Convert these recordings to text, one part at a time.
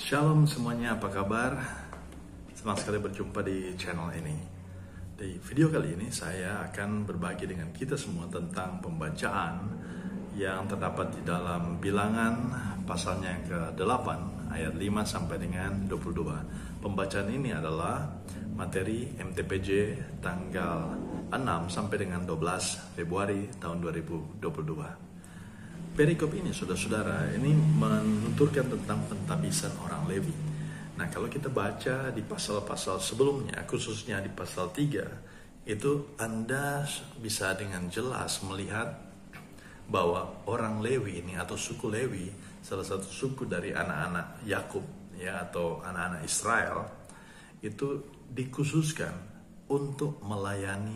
Shalom semuanya, apa kabar? Senang sekali berjumpa di channel ini. Di video kali ini saya akan berbagi dengan kita semua tentang pembacaan yang terdapat di dalam Bilangan pasalnya yang ke-8 ayat 5 sampai dengan 22. Pembacaan ini adalah materi MTPJ tanggal 6 sampai dengan 12 Februari tahun 2022. Perikop ini, saudara-saudara, ini menuturkan tentang pentabisan orang Lewi. Nah, kalau kita baca di pasal-pasal sebelumnya, khususnya di pasal 3, itu Anda bisa dengan jelas melihat bahwa orang Lewi ini atau suku Lewi, salah satu suku dari anak-anak Yakub ya, atau anak-anak Israel, itu dikhususkan untuk melayani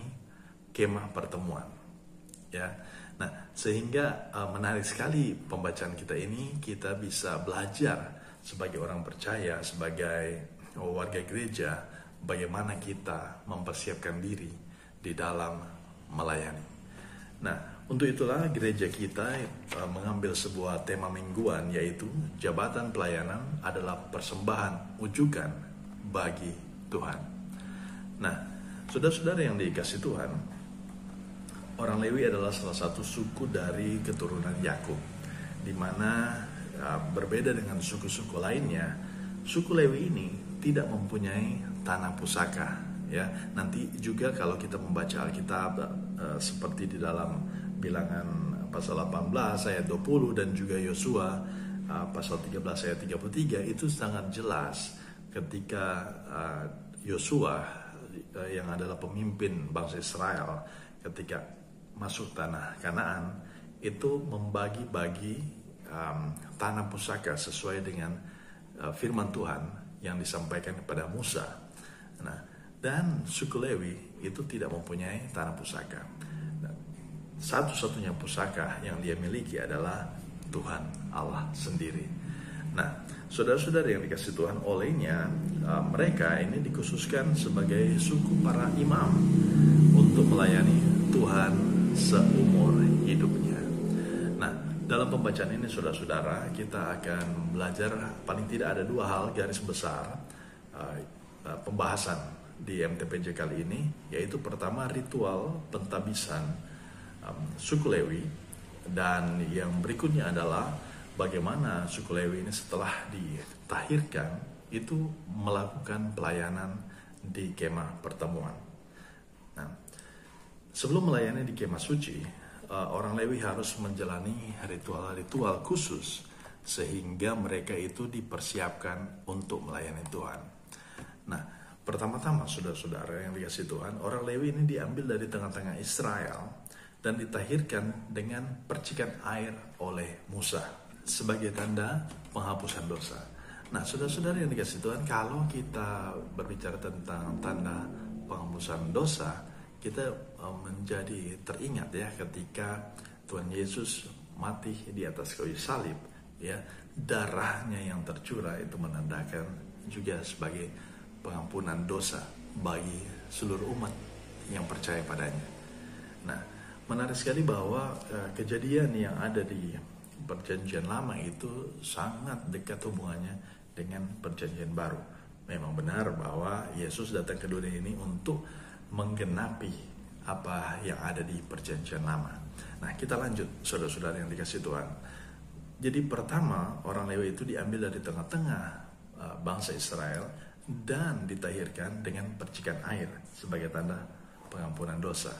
kemah pertemuan. Ya. Nah, sehingga menarik sekali pembacaan kita ini, kita bisa belajar sebagai orang percaya, sebagai warga gereja, bagaimana kita mempersiapkan diri di dalam melayani. Nah, untuk itulah gereja kita mengambil sebuah tema mingguan, yaitu jabatan pelayanan adalah persembahan ujukan bagi Tuhan. Nah, saudara-saudara yang dikasihi Tuhan, orang Lewi adalah salah satu suku dari keturunan Yakub, di mana berbeda dengan suku-suku lainnya, suku Lewi ini tidak mempunyai tanah pusaka. Ya, nanti juga kalau kita membaca Alkitab seperti di dalam Bilangan pasal 18 ayat 20 dan juga Yosua pasal 13 ayat 33, itu sangat jelas ketika Yosua yang adalah pemimpin bangsa Israel ketika masuk tanah Kanaan itu membagi-bagi tanah pusaka sesuai dengan firman Tuhan yang disampaikan kepada Musa. Nah, dan suku Lewi itu tidak mempunyai tanah pusaka. Satu-satunya pusaka yang dia miliki adalah Tuhan Allah sendiri. Nah, saudara-saudara yang dikasihi Tuhan, olehnya mereka ini dikhususkan sebagai suku para imam untuk melayani Tuhan seumur hidupnya. Nah, dalam pembacaan ini, saudara-saudara, kita akan belajar paling tidak ada dua hal garis besar pembahasan di MTPJ kali ini, yaitu pertama ritual pentabisan suku Lewi, dan yang berikutnya adalah bagaimana suku Lewi ini setelah ditahirkan itu melakukan pelayanan di kemah pertemuan. Nah, sebelum melayani di kemah suci, orang Lewi harus menjalani ritual-ritual khusus sehingga mereka itu dipersiapkan untuk melayani Tuhan. Nah, pertama-tama saudara-saudara yang dikasihi Tuhan, orang Lewi ini diambil dari tengah-tengah Israel dan ditahirkan dengan percikan air oleh Musa sebagai tanda penghapusan dosa. Nah, saudara-saudara yang dikasihi Tuhan, kalau kita berbicara tentang tanda penghapusan dosa, kita menjadi teringat ya ketika Tuhan Yesus mati di atas kayu salib, ya, darahnya yang tercurah itu menandakan juga sebagai pengampunan dosa bagi seluruh umat yang percaya padanya. Nah, menarik sekali bahwa kejadian yang ada di Perjanjian Lama itu sangat dekat hubungannya dengan Perjanjian Baru. Memang benar bahwa Yesus datang ke dunia ini untuk menggenapi apa yang ada di Perjanjian Lama. Nah, kita lanjut, saudara-saudara yang dikasihi Tuhan. Jadi pertama, orang Lewi itu diambil dari tengah-tengah bangsa Israel dan ditahirkan dengan percikan air sebagai tanda pengampunan dosa.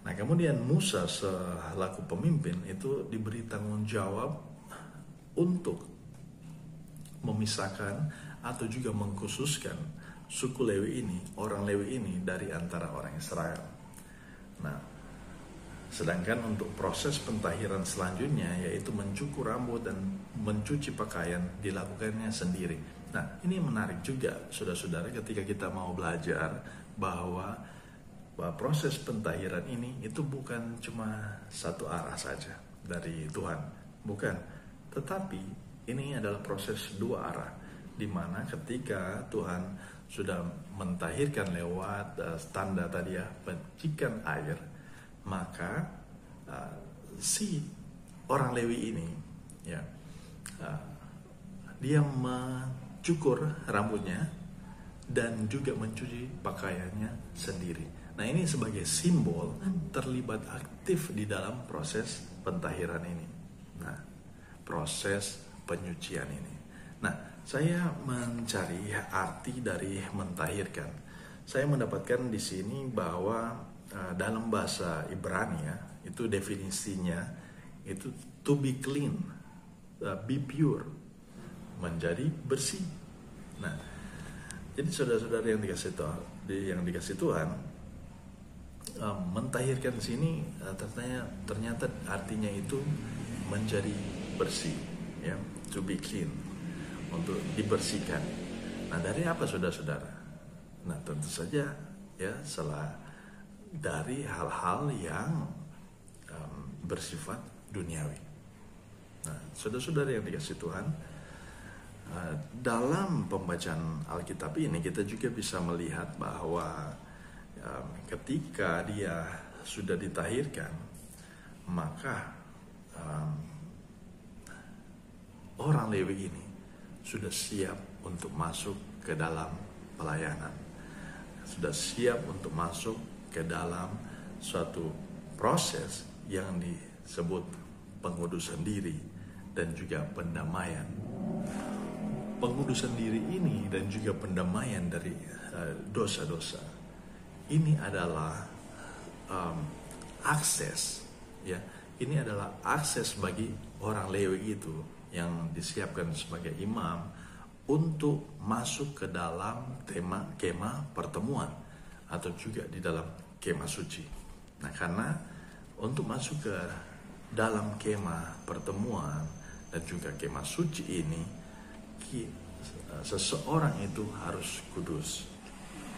Nah, kemudian Musa selaku pemimpin itu diberi tanggung jawab untuk memisahkan atau juga mengkhususkan suku Lewi ini, orang Lewi ini dari antara orang Israel. Nah, sedangkan untuk proses pentahiran selanjutnya, yaitu mencukur rambut dan mencuci pakaian, dilakukannya sendiri. Nah, ini menarik juga, saudara-saudara, ketika kita mau belajar bahwa proses pentahiran ini itu bukan cuma satu arah saja dari Tuhan, bukan, tetapi ini adalah proses dua arah, di mana ketika Tuhan sudah mentahirkan lewat tanda tadi ya, percikan air, maka si orang Lewi ini ya dia mencukur rambutnya dan juga mencuci pakaiannya sendiri. Nah, ini sebagai simbol terlibat aktif di dalam proses pentahiran ini. Nah, proses penyucian ini. Nah, saya mencari arti dari mentahirkan. Saya mendapatkan di sini bahwa dalam bahasa Ibrani ya, itu definisinya itu to be clean, be pure, menjadi bersih. Nah, jadi saudara-saudara yang dikasih Tuhan, mentahirkan di sini ternyata artinya itu menjadi bersih, ya, to be clean, untuk dibersihkan. Nah, dari apa saudara-saudara? Nah, tentu saja ya dari hal-hal yang bersifat duniawi. Nah, saudara-saudara yang dikasih Tuhan, dalam pembacaan Alkitab ini kita juga bisa melihat bahwa ketika dia sudah ditahirkan, maka orang Lewi ini sudah siap untuk masuk ke dalam pelayanan, sudah siap untuk masuk ke dalam suatu proses yang disebut pengudusan diri dan juga pendamaian. Pengudusan diri ini dan juga pendamaian dari dosa-dosa ini adalah akses, ya. Ini adalah akses bagi orang Lewi itu yang disiapkan sebagai imam untuk masuk ke dalam kemah pertemuan atau juga di dalam kemah suci. Nah, karena untuk masuk ke dalam kemah pertemuan dan juga kemah suci ini, seseorang itu harus kudus.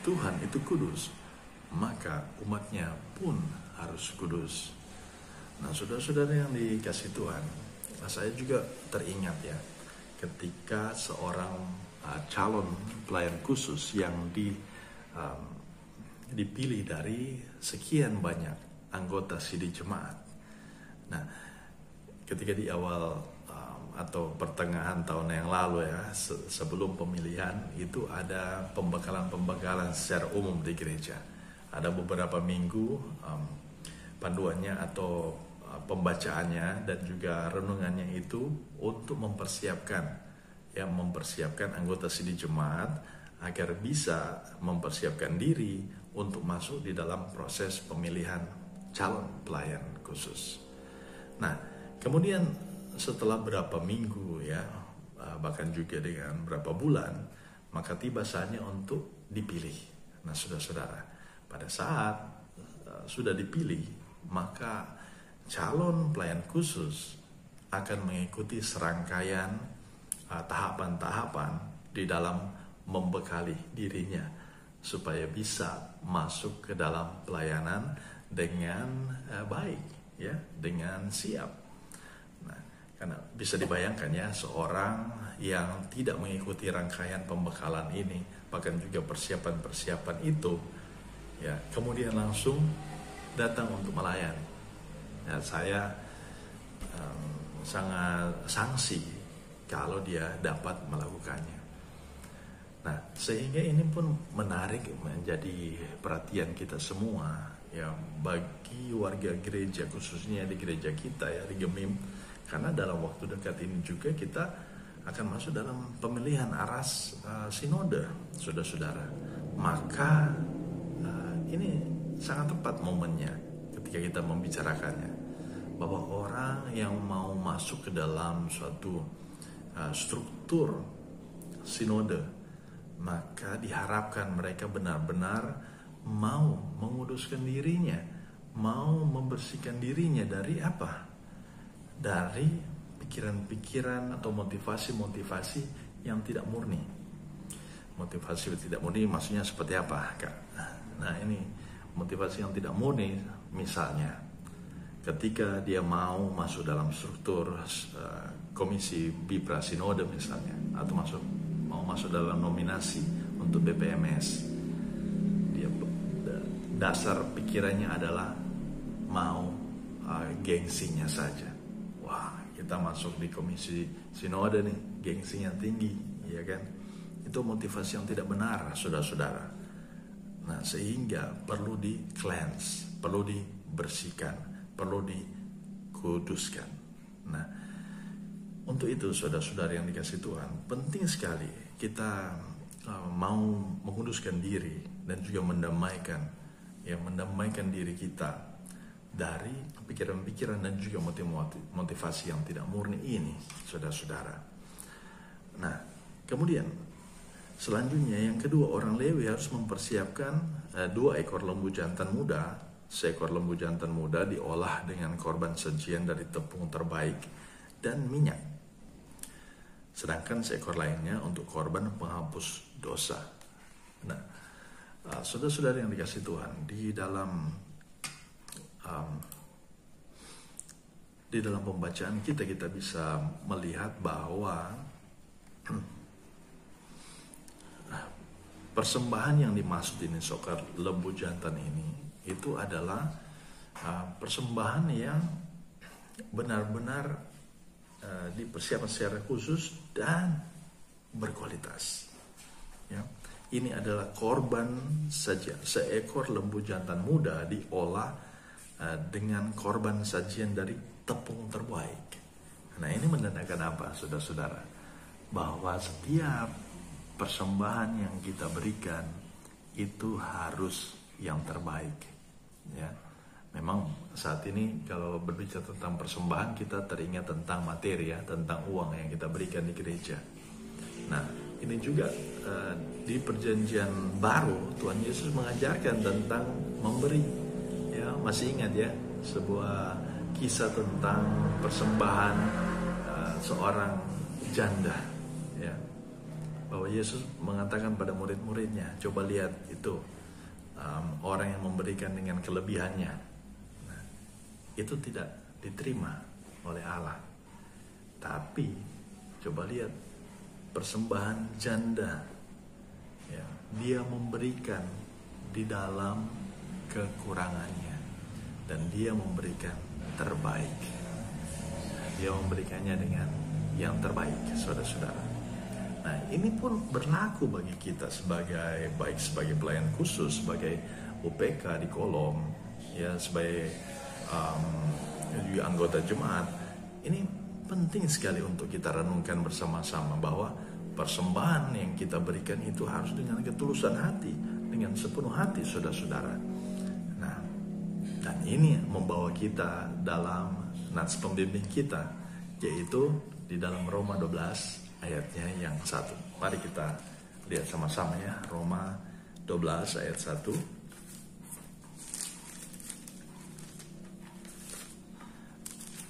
Tuhan itu kudus, maka umatnya pun harus kudus. Nah, saudara-saudara yang dikasih Tuhan, saya juga teringat ya, ketika seorang calon pelayan khusus yang dipilih dari sekian banyak anggota sidih jemaat. Nah, ketika di awal atau pertengahan tahun yang lalu ya, sebelum pemilihan itu ada pembekalan secara umum di gereja. Ada beberapa minggu panduannya atau pembacaannya dan juga renungannya itu untuk mempersiapkan anggota sidih jemaat agar bisa mempersiapkan diri untuk masuk di dalam proses pemilihan calon pelayan khusus. Nah, kemudian setelah berapa minggu ya, bahkan juga dengan berapa bulan, maka tiba saatnya untuk dipilih. Nah, saudara-saudara, pada saat sudah dipilih, maka calon pelayan khusus akan mengikuti serangkaian tahapan-tahapan di dalam membekali dirinya supaya bisa masuk ke dalam pelayanan dengan baik, ya, dengan siap. Nah, karena bisa dibayangkan ya, seorang yang tidak mengikuti rangkaian pembekalan ini, bahkan juga persiapan-persiapan itu, ya, kemudian langsung datang untuk melayani. Ya, saya sangat sangsi kalau dia dapat melakukannya. Nah, sehingga ini pun menarik menjadi perhatian kita semua, ya, bagi warga gereja, khususnya di gereja kita ya, di Gemim, karena dalam waktu dekat ini juga kita akan masuk dalam pemilihan aras sinode, saudara-saudara. Maka ini sangat tepat momennya ketika kita membicarakannya, bahwa orang yang mau masuk ke dalam suatu struktur sinode, maka diharapkan mereka benar-benar mau menguduskan dirinya, mau membersihkan dirinya dari apa? Dari pikiran-pikiran atau motivasi-motivasi yang tidak murni. Motivasi tidak murni maksudnya seperti apa, Kak? Nah, ini motivasi yang tidak murni, misalnya ketika dia mau masuk dalam struktur komisi Bipra Sinode misalnya, atau mau masuk dalam nominasi untuk BPMS, dia dasar pikirannya adalah mau gengsinya saja. Wah, kita masuk di komisi sinode nih, gengsinya tinggi, ya kan? Itu motivasi yang tidak benar, saudara-saudara. Nah, sehingga perlu di cleanse, perlu dibersihkan, perlu dikuduskan. Nah, untuk itu saudara-saudara yang dikasih Tuhan, penting sekali kita mau menguduskan diri dan juga mendamaikan diri kita dari pikiran-pikiran dan juga motivasi yang tidak murni ini, saudara-saudara. Nah, kemudian selanjutnya yang kedua, orang Lewi harus mempersiapkan 2 ekor lembu jantan muda. Seekor lembu jantan muda diolah dengan korban sajian dari tepung terbaik dan minyak. Sedangkan seekor lainnya untuk korban penghapus dosa. Nah, saudara-saudara yang dikasih Tuhan, di dalam pembacaan kita bisa melihat bahwa persembahan yang dimaksud ini, sokar lembu jantan ini, itu adalah persembahan yang benar-benar dipersiapkan secara khusus dan berkualitas. Ya, ini adalah korban saja. Seekor lembu jantan muda diolah dengan korban sajian dari tepung terbaik. Nah, ini menandakan apa, saudara-saudara? Bahwa setiap persembahan yang kita berikan itu harus yang terbaik. Ya, memang saat ini kalau berbicara tentang persembahan, kita teringat tentang materi, ya, tentang uang yang kita berikan di gereja. Nah, ini juga di perjanjian baru Tuhan Yesus mengajarkan tentang memberi. Ya, masih ingat ya sebuah kisah tentang persembahan seorang janda, ya, bahwa Yesus mengatakan pada murid-muridnya, coba lihat itu orang yang memberikan dengan kelebihannya. Nah, itu tidak diterima oleh Allah. Tapi coba lihat persembahan janda, ya, dia memberikan di dalam kekurangannya dan dia memberikan terbaik. Dia memberikannya dengan yang terbaik, saudara-saudara. Nah, ini pun berlaku bagi kita sebagai pelayan khusus, sebagai UPK di Kolom, ya, sebagai anggota jemaat. Ini penting sekali untuk kita renungkan bersama-sama bahwa persembahan yang kita berikan itu harus dengan ketulusan hati, dengan sepenuh hati, saudara-saudara. Nah, dan ini membawa kita dalam nats pembimbing kita, yaitu di dalam Roma 12 ayatnya yang 1. Mari kita lihat sama-sama, ya, Roma 12 ayat 1.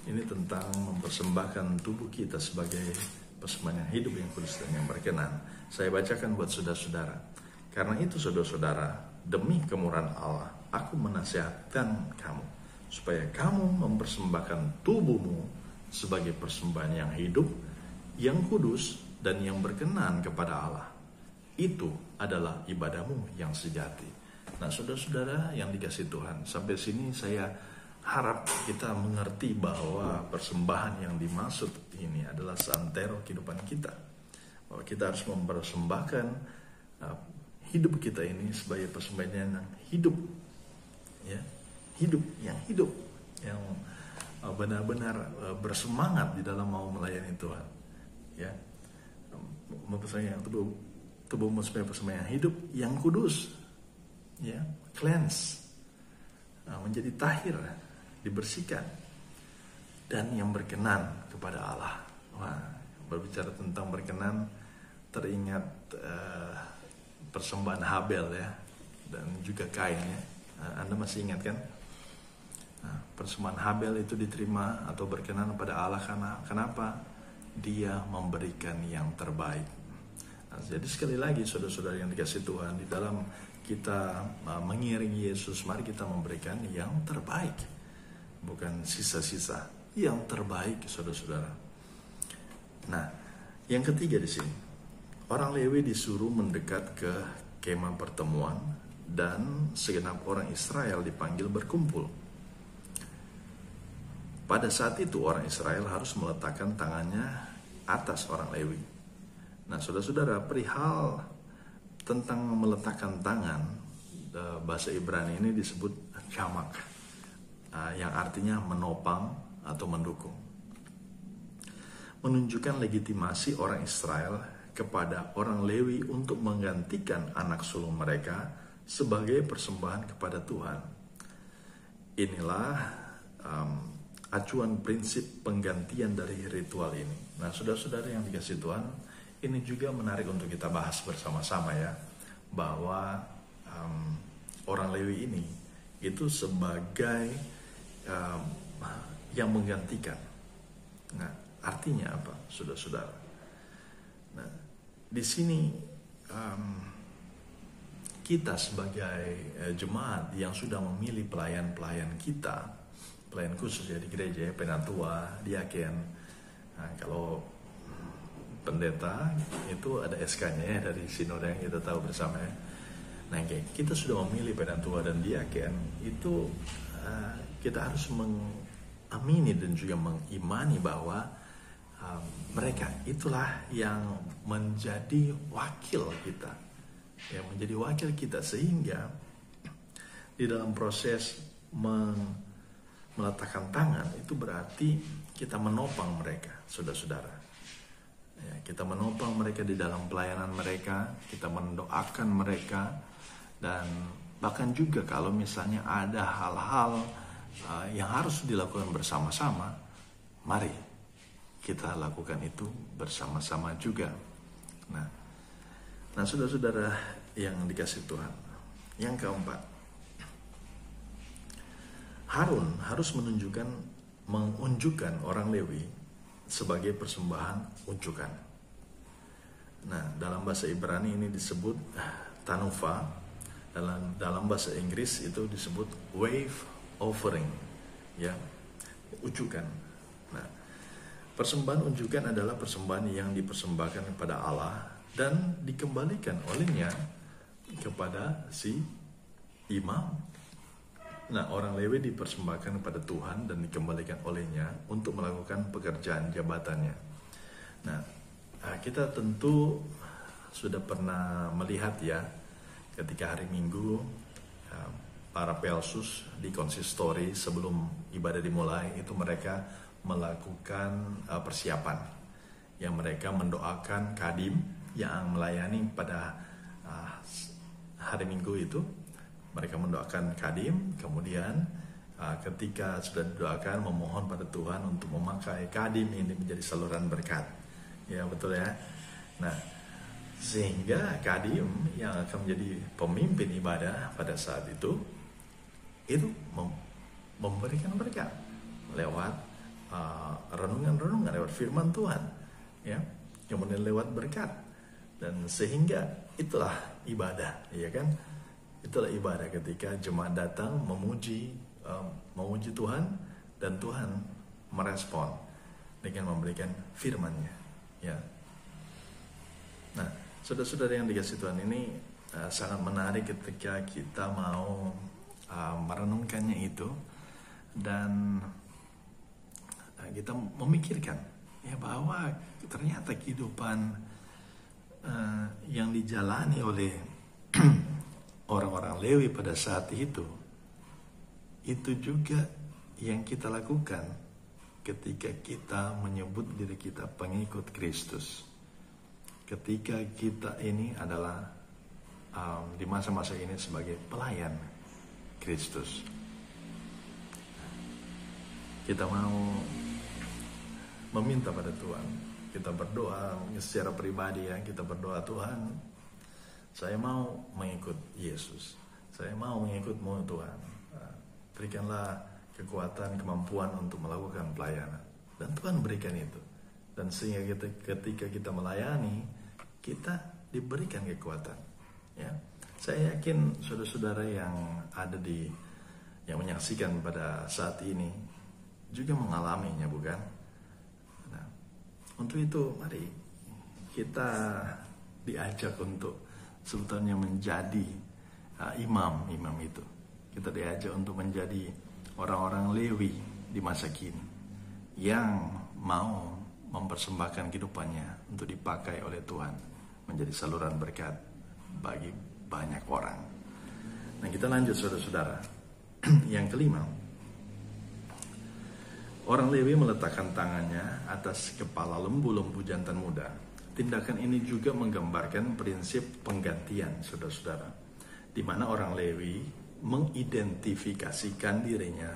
Ini tentang mempersembahkan tubuh kita sebagai persembahan yang hidup, yang kudus dan yang berkenan. Saya bacakan buat saudara-saudara. Karena itu, saudara-saudara, demi kemurahan Allah, aku menasihatkan kamu supaya kamu mempersembahkan tubuhmu sebagai persembahan yang hidup, yang kudus dan yang berkenan kepada Allah. Itu adalah ibadahmu yang sejati. Nah, saudara-saudara yang dikasih Tuhan, sampai sini saya harap kita mengerti bahwa persembahan yang dimaksud ini adalah santero kehidupan kita. Bahwa kita harus mempersembahkan hidup kita ini sebagai persembahan yang hidup, ya, hidup yang benar-benar bersemangat di dalam mau melayani Tuhan, ya, mempersembahkan tubuhmu sebagai persembahan yang hidup, yang kudus, ya, cleanse, menjadi tahir, dibersihkan, dan yang berkenan kepada Allah. Wah, berbicara tentang berkenan, teringat persembahan Habel, ya, dan juga Kain, ya. Anda masih ingat kan? Nah, persembahan Habel itu diterima atau berkenan kepada Allah karena kenapa? Dia memberikan yang terbaik. Nah, jadi sekali lagi, saudara-saudara yang dikasih Tuhan, di dalam kita mengiringi Yesus, mari kita memberikan yang terbaik, bukan sisa-sisa, yang terbaik, saudara-saudara. Nah, yang ketiga di sini, orang Lewi disuruh mendekat ke kemah pertemuan dan segenap orang Israel dipanggil berkumpul. pada saat itu orang Israel harus meletakkan tangannya atas orang Lewi. Nah, saudara-saudara, perihal tentang meletakkan tangan, bahasa Ibrani ini disebut camak, yang artinya menopang atau mendukung. Menunjukkan legitimasi orang Israel kepada orang Lewi untuk menggantikan anak sulung mereka sebagai persembahan kepada Tuhan. Inilah acuan prinsip penggantian dari ritual ini. Nah, saudara-saudara yang dikasihi Tuhan, ini juga menarik untuk kita bahas bersama-sama ya, bahwa orang Lewi ini itu sebagai yang menggantikan. Nah, artinya apa, saudara-saudara? Nah, di sini kita sebagai jemaat yang sudah memilih pelayan-pelayan kita, pelayan khusus ya di gereja, penatua, diaken. Nah, kalau pendeta itu ada SK-nya ya dari sinode yang kita tahu bersama ya. Nah, kita sudah memilih penatua dan diaken, itu kita harus mengamini dan juga mengimani bahwa mereka itulah yang menjadi wakil kita, yang menjadi wakil kita, sehingga di dalam proses meletakkan tangan itu berarti kita menopang mereka, saudara-saudara. Ya, kita menopang mereka di dalam pelayanan mereka, kita mendoakan mereka, dan bahkan juga kalau misalnya ada hal-hal yang harus dilakukan bersama-sama, mari kita lakukan itu bersama-sama juga. Nah, saudara-saudara yang dikasihi Tuhan, yang keempat, Harun harus mengunjukkan orang Lewi sebagai persembahan unjukan. Nah, dalam bahasa Ibrani ini disebut tanufa, dalam bahasa Inggris itu disebut wave offering, ya, unjukan. Nah, persembahan unjukan adalah persembahan yang dipersembahkan kepada Allah dan dikembalikan olehnya kepada si imam. Nah, orang Lewi dipersembahkan kepada Tuhan dan dikembalikan olehnya untuk melakukan pekerjaan jabatannya. Nah, kita tentu sudah pernah melihat ya, ketika hari Minggu para pelsus di konsistori sebelum ibadah dimulai itu mereka melakukan persiapan, yang mereka mendoakan kadim yang melayani pada hari Minggu itu. Mereka mendoakan kadim, kemudian ketika sudah didoakan memohon pada Tuhan untuk memakai kadim ini menjadi saluran berkat. Ya, betul ya. Nah, sehingga kadim yang akan menjadi pemimpin ibadah pada saat itu memberikan berkat lewat renungan-renungan, lewat firman Tuhan, ya, kemudian lewat berkat, dan sehingga itulah ibadah, ya kan? Itulah ibadah ketika jemaat datang memuji Tuhan, dan Tuhan merespon dengan memberikan firman-Nya, ya. Nah, saudara-saudara yang dikasihi Tuhan, ini sangat menarik ketika kita mau merenungkannya itu, dan kita memikirkan ya bahwa ternyata kehidupan yang dijalani oleh orang-orang Lewi pada saat itu juga yang kita lakukan ketika kita menyebut diri kita pengikut Kristus. Ketika kita ini adalah di masa-masa ini sebagai pelayan Kristus, kita mau meminta pada Tuhan, kita berdoa secara pribadi ya, kita berdoa, Tuhan, saya mau mengikut Yesus, saya mau mengikut-Mu Tuhan, berikanlah kekuatan, kemampuan untuk melakukan pelayanan. Dan Tuhan berikan itu, dan sehingga ketika kita melayani, kita diberikan kekuatan, ya. Saya yakin saudara-saudara yang ada yang menyaksikan pada saat ini juga mengalaminya, bukan? Nah, untuk itu mari kita diajak untuk sebetulnya menjadi imam itu. Kita diajak untuk menjadi orang-orang Lewi di masa kini, yang mau mempersembahkan kehidupannya untuk dipakai oleh Tuhan menjadi saluran berkat bagi banyak orang. Nah, kita lanjut saudara-saudara. Yang kelima, orang Lewi meletakkan tangannya atas kepala lembu-lembu jantan muda. Tindakan ini juga menggambarkan prinsip penggantian saudara-saudara, di mana orang Lewi mengidentifikasikan dirinya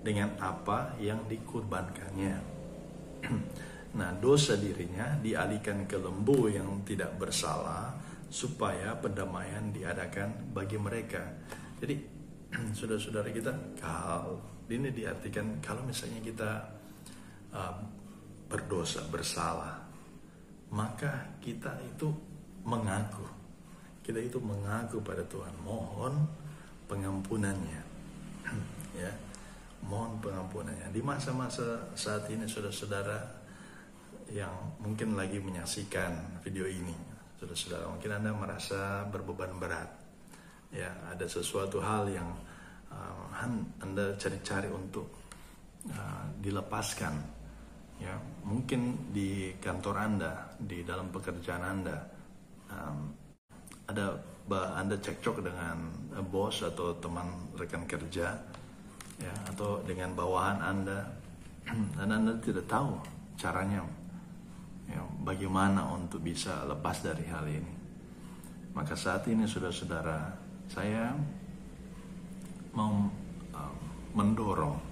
dengan apa yang dikurbankannya. Nah, dosa dirinya dialihkan ke lembu yang tidak bersalah supaya pendamaian diadakan bagi mereka. Jadi, saudara-saudara kita, kalau ini diartikan kalau misalnya kita berdosa, bersalah, maka kita itu mengaku pada Tuhan, mohon pengampunannya. Ya, mohon pengampunannya. Di masa-masa saat ini saudara-saudara yang mungkin lagi menyaksikan video ini, saudara-saudara, mungkin Anda merasa berbeban berat. Ya, ada sesuatu hal yang Anda cari-cari untuk dilepaskan. Ya, mungkin di kantor Anda, di dalam pekerjaan Anda, Anda cekcok dengan bos atau teman rekan kerja, ya, atau dengan bawahan Anda, dan Anda tidak tahu caranya, ya, bagaimana untuk bisa lepas dari hal ini. Maka saat ini saudara-saudara, saya mau mendorong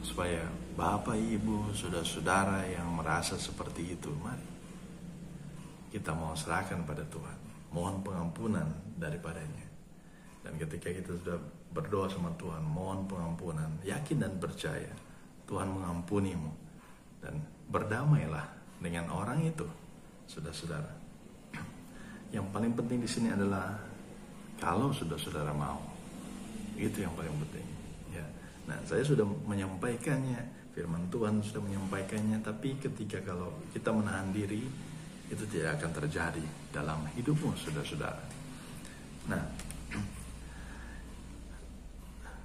supaya Bapak, Ibu, saudara-saudara yang merasa seperti itu, mari kita mau serahkan pada Tuhan, mohon pengampunan daripadanya. Dan ketika kita sudah berdoa sama Tuhan, mohon pengampunan, yakin dan percaya Tuhan mengampunimu, dan berdamailah dengan orang itu, saudara-saudara. Yang paling penting di sini adalah kalau saudara-saudara mau, itu yang paling penting. Ya. Nah, saya sudah menyampaikannya, firman Tuhan sudah menyampaikannya, tapi ketika kalau kita menahan diri, itu tidak akan terjadi dalam hidupmu, saudara-saudara. Nah,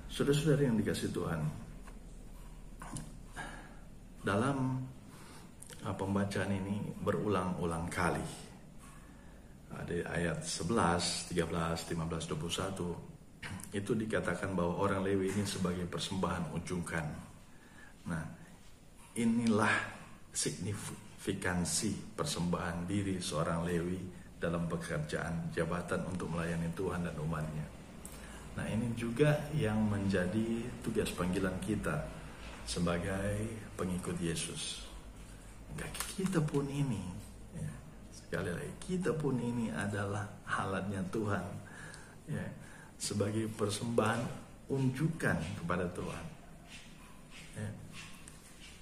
saudara-saudara yang dikasihi Tuhan, dalam pembacaan ini berulang-ulang kali, ada ayat 11, 13, 15, 21, itu dikatakan bahwa orang Lewi ini sebagai persembahan unjukkan. Nah, inilah signifikansi persembahan diri seorang Lewi dalam pekerjaan jabatan untuk melayani Tuhan dan umatnya. Nah, ini juga yang menjadi tugas panggilan kita sebagai pengikut Yesus. Kita pun ini, ya, sekali lagi, kita pun ini adalah alatnya Tuhan, ya, sebagai persembahan unjukan kepada Tuhan. Ya,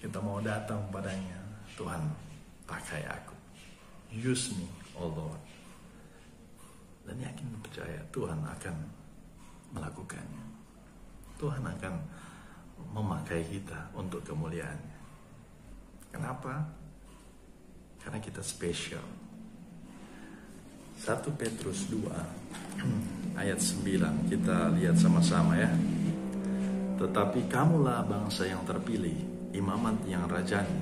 kita mau datang padanya, Tuhan, pakai aku, use me, oh Lord. Dan yakin percaya Tuhan akan melakukannya. Tuhan akan memakai kita untuk kemuliaannya. Kenapa? Karena kita spesial. 1 Petrus 2 ayat 9, kita lihat sama-sama ya. Tetapi kamulah bangsa yang terpilih, imamat yang rajani,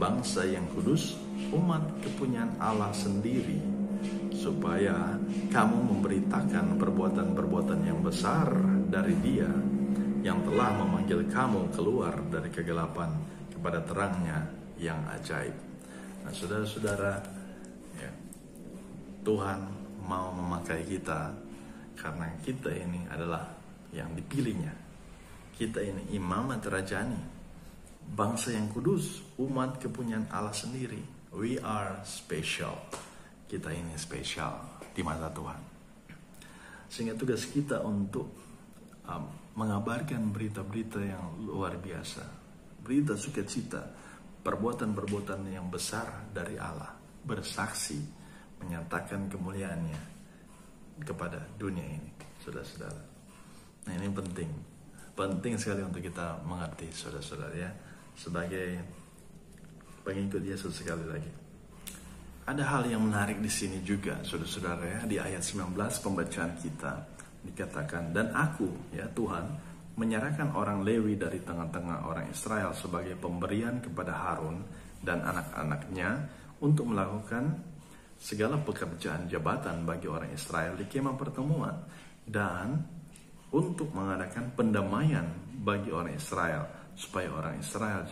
bangsa yang kudus, umat kepunyaan Allah sendiri, supaya kamu memberitakan perbuatan-perbuatan yang besar dari Dia yang telah memanggil kamu keluar dari kegelapan kepada terangnya yang ajaib. Nah, saudara-saudara, ya, Tuhan mau memakai kita karena kita ini adalah yang dipilihnya. Kita ini imamat rajani, bangsa yang kudus, umat kepunyaan Allah sendiri. We are special. Kita ini spesial di mata Tuhan. Sehingga tugas kita untuk mengabarkan berita-berita yang luar biasa, berita sukacita, perbuatan-perbuatan yang besar dari Allah, bersaksi, menyatakan kemuliaannya kepada dunia ini, saudara-saudara. Nah, ini penting sekali untuk kita mengerti, saudara-saudara, ya, sebagai pengikut Yesus. Sekali lagi, ada hal yang menarik di sini juga, saudara-saudara, ya. Di ayat 19 pembacaan kita dikatakan, dan aku, ya Tuhan, menyerahkan orang Lewi dari tengah-tengah orang Israel sebagai pemberian kepada Harun dan anak-anaknya untuk melakukan segala pekerjaan jabatan bagi orang Israel di kemah pertemuan dan untuk mengadakan pendamaian bagi orang Israel supaya orang Israel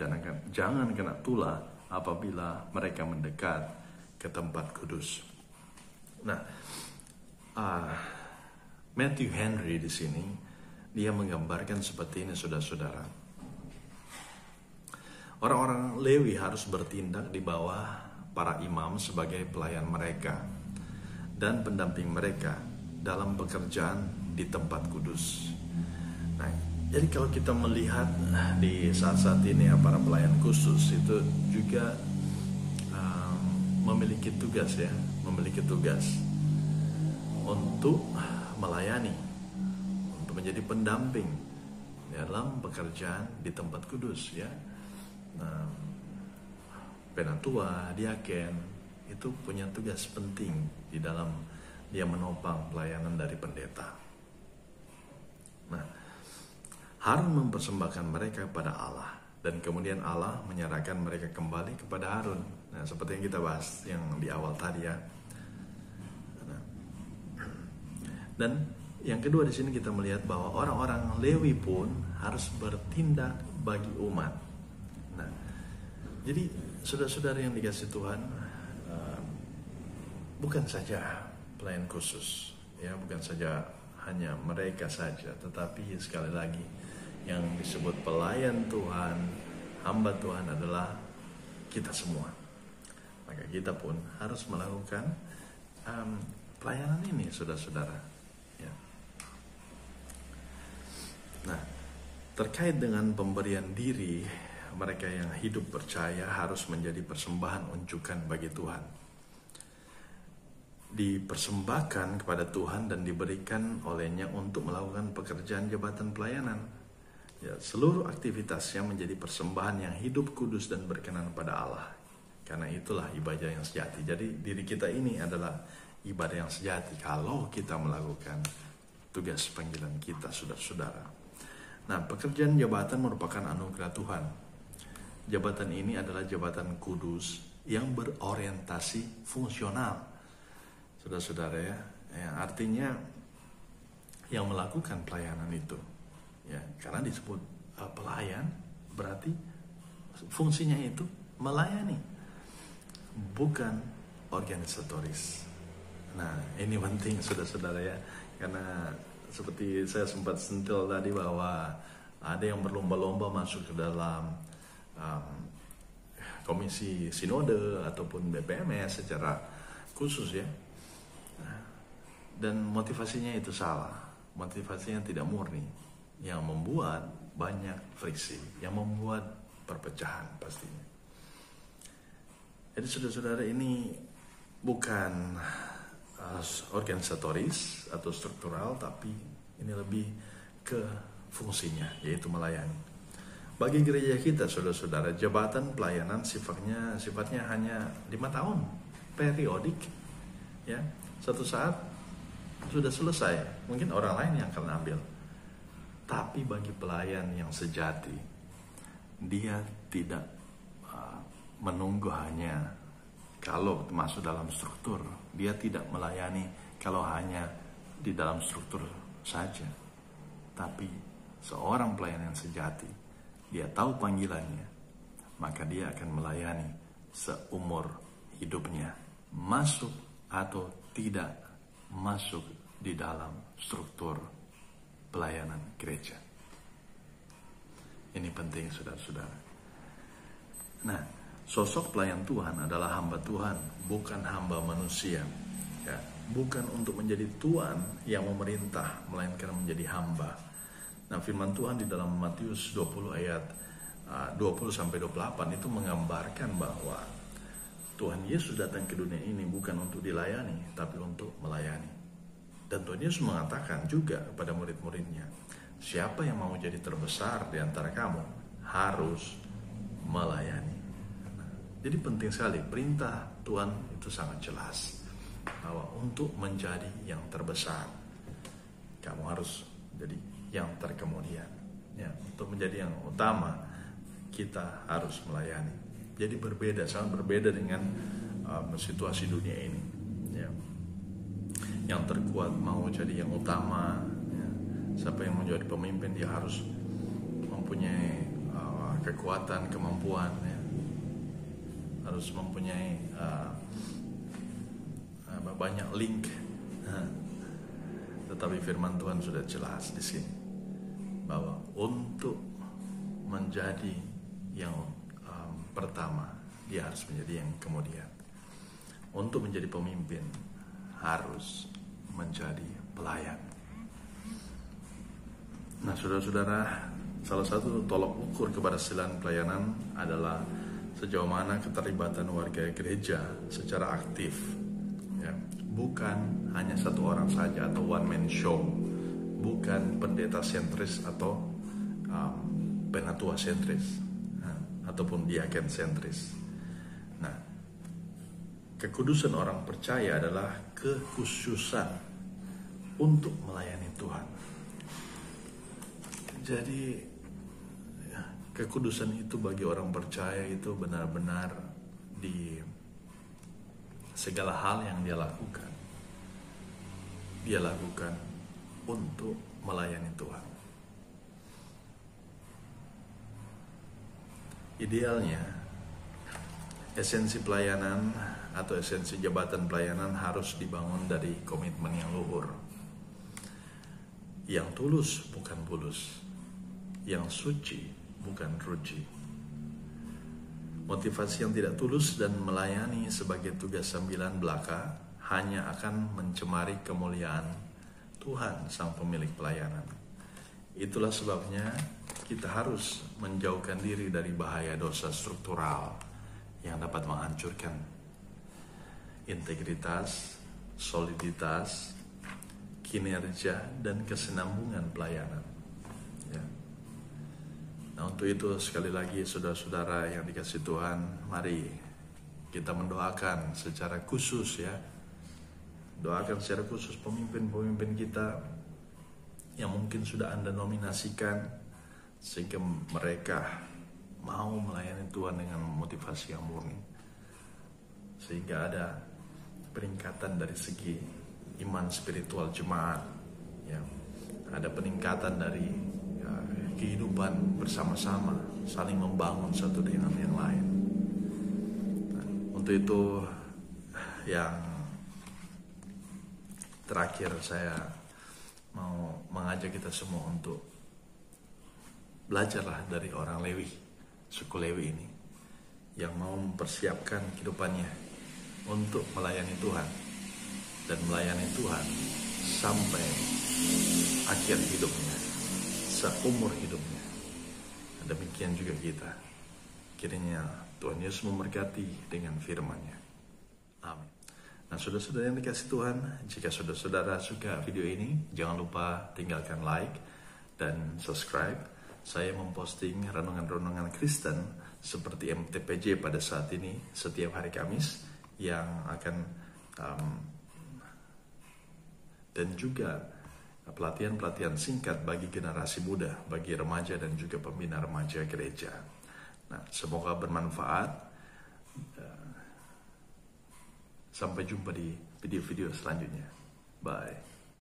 jangan kena tulah apabila mereka mendekat ke tempat kudus. Nah, Matthew Henry di sini dia menggambarkan seperti ini, saudara-saudara. Orang-orang Lewi harus bertindak di bawah para imam sebagai pelayan mereka dan pendamping mereka dalam pekerjaan di tempat kudus. Nah, jadi kalau kita melihat di saat-saat ini para pelayan khusus itu juga memiliki tugas untuk melayani, untuk menjadi pendamping dalam pekerjaan di tempat kudus, ya. Nah, penatua, diaken itu punya tugas penting di dalam dia menopang pelayanan dari pendeta. Nah, Harun mempersembahkan mereka kepada Allah dan kemudian Allah menyerahkan mereka kembali kepada Harun. Nah, seperti yang kita bahas yang di awal tadi, ya. Nah, dan yang kedua di sini kita melihat bahwa orang-orang Lewi pun harus bertindak bagi umat. Nah, jadi saudara-saudara yang dikasih Tuhan, bukan saja pelayan khusus, ya, bukan saja hanya mereka saja, tetapi sekali lagi yang disebut pelayan Tuhan, hamba Tuhan adalah kita semua. Maka kita pun harus melakukan pelayanan ini, saudara-saudara. Ya. Nah, terkait dengan pemberian diri, mereka yang hidup percaya harus menjadi persembahan unjukan bagi Tuhan. Dipersembahkan kepada Tuhan dan diberikan olehnya untuk melakukan pekerjaan jabatan pelayanan. Ya, seluruh aktivitasnya menjadi persembahan yang hidup, kudus, dan berkenan pada Allah. Karena itulah ibadah yang sejati. Jadi diri kita ini adalah ibadah yang sejati kalau kita melakukan tugas panggilan kita, saudara-saudara. Nah, pekerjaan jabatan merupakan anugerah Tuhan. Jabatan ini adalah jabatan kudus yang berorientasi fungsional, saudara-saudara, ya. Yang artinya yang melakukan pelayanan itu, ya, karena disebut pelayan berarti fungsinya itu melayani, bukan organisatoris. Nah, ini penting, saudara-saudara, ya, karena seperti saya sempat sentil tadi bahwa ada yang berlomba-lomba masuk ke dalam komisi sinode ataupun BPMS secara khusus, ya. Dan motivasinya itu salah, motivasinya tidak murni, yang membuat banyak friksi, yang membuat perpecahan pastinya. Jadi saudara-saudara, ini bukan organisatoris atau struktural, tapi ini lebih ke fungsinya, yaitu melayani. Bagi gereja kita, saudara-saudara, jabatan pelayanan sifatnya hanya 5 tahun, periodik, ya. Satu saat sudah selesai, mungkin orang lain yang akan ambil. Tapi bagi pelayan yang sejati, dia tidak menunggu hanya kalau masuk dalam struktur. Dia tidak melayani kalau hanya di dalam struktur saja. Tapi seorang pelayan yang sejati, dia tahu panggilannya, maka dia akan melayani seumur hidupnya, masuk atau tidak masuk di dalam struktur pelayanan gereja. Ini penting, saudara-saudara. Nah, sosok pelayan Tuhan adalah hamba Tuhan, bukan hamba manusia, ya. Bukan untuk menjadi tuan yang memerintah, melainkan menjadi hamba. Nah, firman Tuhan di dalam Matius 20 ayat 20-28 itu menggambarkan bahwa Tuhan Yesus datang ke dunia ini bukan untuk dilayani, tapi untuk melayani. Dan Tuhan Yesus mengatakan juga kepada murid-muridnya, siapa yang mau jadi terbesar di antara kamu harus melayani. Jadi penting sekali, perintah Tuhan itu sangat jelas, bahwa untuk menjadi yang terbesar, kamu harus jadi yang terkemudian. Ya, untuk menjadi yang utama kita harus melayani. Jadi berbeda, sangat berbeda dengan situasi dunia ini. Ya. Yang terkuat mau jadi yang utama. Ya. Siapa yang menjadi pemimpin dia harus mempunyai kekuatan, kemampuan. Ya. Harus mempunyai banyak link. Tetapi firman Tuhan sudah jelas di sini bahwa untuk menjadi yang pertama dia harus menjadi yang kemudian. Untuk menjadi pemimpin harus menjadi pelayan. Nah, saudara-saudara, salah satu tolok ukur keberhasilan pelayanan adalah sejauh mana keterlibatan warga gereja secara aktif. Ya, bukan hanya satu orang saja atau one man show, bukan pendeta sentris atau penatua sentris, ataupun diaken sentris. Nah, kekudusan orang percaya adalah kekhususan untuk melayani Tuhan. Jadi kekudusan itu bagi orang percaya itu benar-benar di segala hal yang dia lakukan untuk melayani Tuhan. Idealnya esensi pelayanan atau esensi jabatan pelayanan harus dibangun dari komitmen yang luhur, yang tulus bukan bulus, yang suci bukan ruji. Motivasi yang tidak tulus dan melayani sebagai tugas sambilan belaka hanya akan mencemari kemuliaan Tuhan sang pemilik pelayanan. Itulah sebabnya kita harus menjauhkan diri dari bahaya dosa struktural yang dapat menghancurkan integritas, soliditas, kinerja, dan kesinambungan pelayanan. Ya. Nah, untuk itu sekali lagi saudara-saudara yang dikasihi Tuhan, mari kita mendoakan secara khusus ya. Doakan secara khusus pemimpin-pemimpin kita yang mungkin sudah Anda nominasikan, sehingga mereka mau melayani Tuhan dengan motivasi yang murni, sehingga ada peningkatan dari segi iman spiritual jemaat ya. Ada peningkatan dari kehidupan bersama-sama, saling membangun satu dengan yang lain. Nah, untuk itu yang terakhir saya mau mengajak kita semua untuk belajarlah dari orang Lewi, suku Lewi ini, yang mau mempersiapkan kehidupannya untuk melayani Tuhan dan melayani Tuhan sampai akhir hidupnya, seumur hidupnya. Demikian juga kita. Kiranya Tuhan Yesus memberkati dengan firman-Nya. Amin. Nah, saudara-saudara yang dikasihi Tuhan, jika saudara-saudara suka video ini, jangan lupa tinggalkan like dan subscribe. Saya memposting renungan-renungan Kristen seperti MTPJ pada saat ini setiap hari Kamis yang akan dan juga pelatihan-pelatihan singkat bagi generasi muda, bagi remaja dan juga pembina remaja gereja. Nah, semoga bermanfaat. Sampai jumpa di video-video selanjutnya. Bye.